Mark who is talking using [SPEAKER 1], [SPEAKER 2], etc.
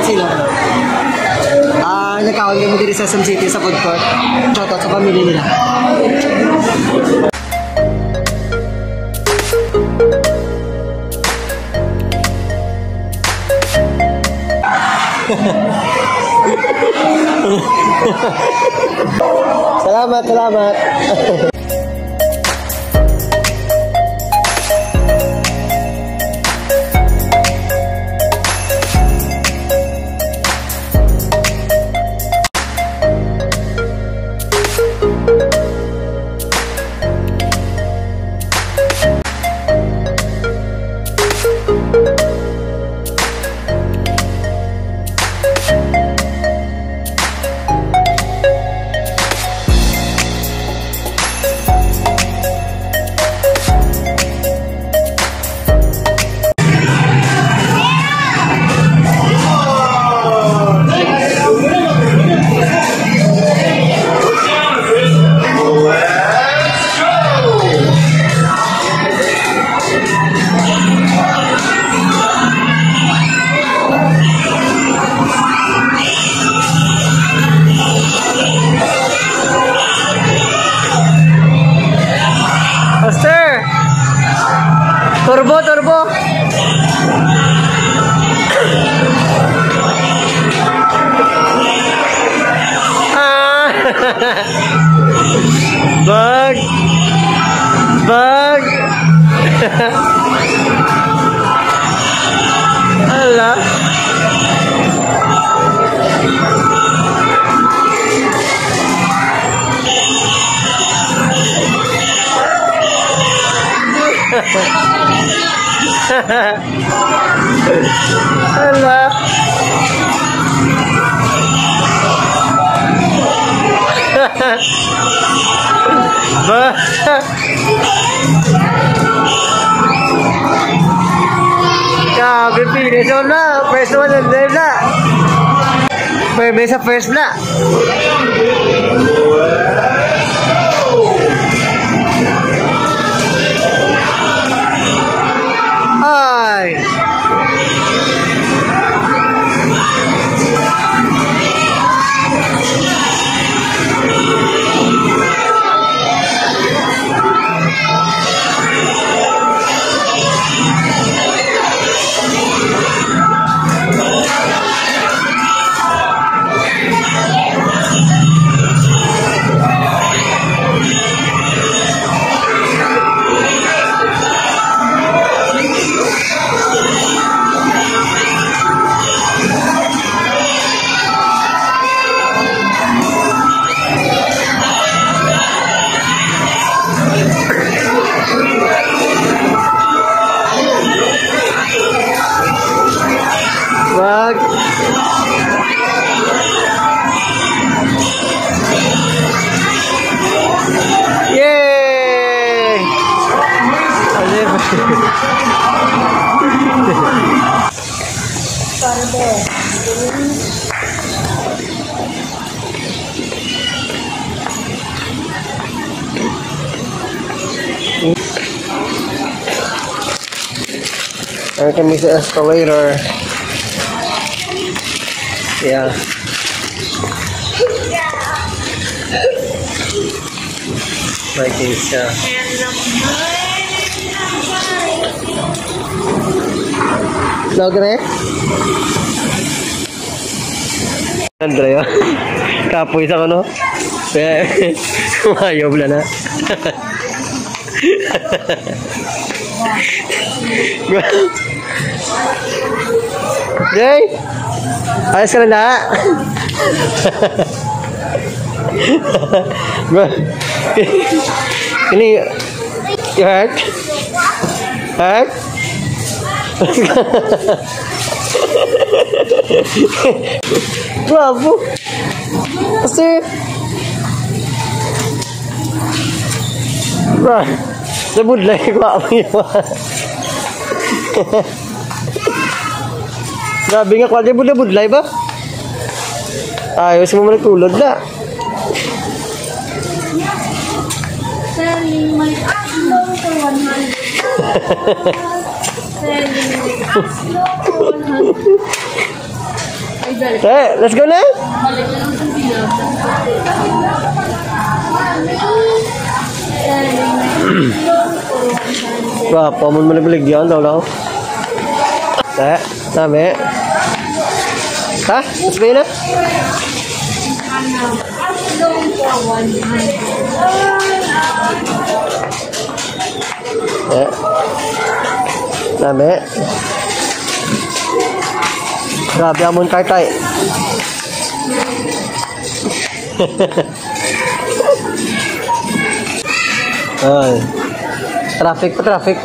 [SPEAKER 1] sila. Nagkakaon kami dito sa Quezon City sa food court. Shoutout sa pamilya nila. Salamat, salamat. Turbo, turbo. Bag. Bag. Ala. Ala. Ba. Grabe, finish on na. First one and then na. May sa first na. Ay. Wag. Yay! Ayan kami sa escalator. Yeah. Liking siya. Logre? Andrea. Kapoy sa kono. Kaya ayaw na na. Jay! Ayos ka na na. Ini you hurt? Hurt? Bravo. Kasi bro, sebut lagi ko apa yun. Grabe nga kwa, budlay ba? Ayos mo managtulod na.
[SPEAKER 2] Selling my upload for 100. Selling my upload for 100.
[SPEAKER 1] Let's go na. Wah, pamun mo nagligyan daw daw. Dami. Ha? Let's go na. Dami. Grabe amon tay. Ay. Traffic.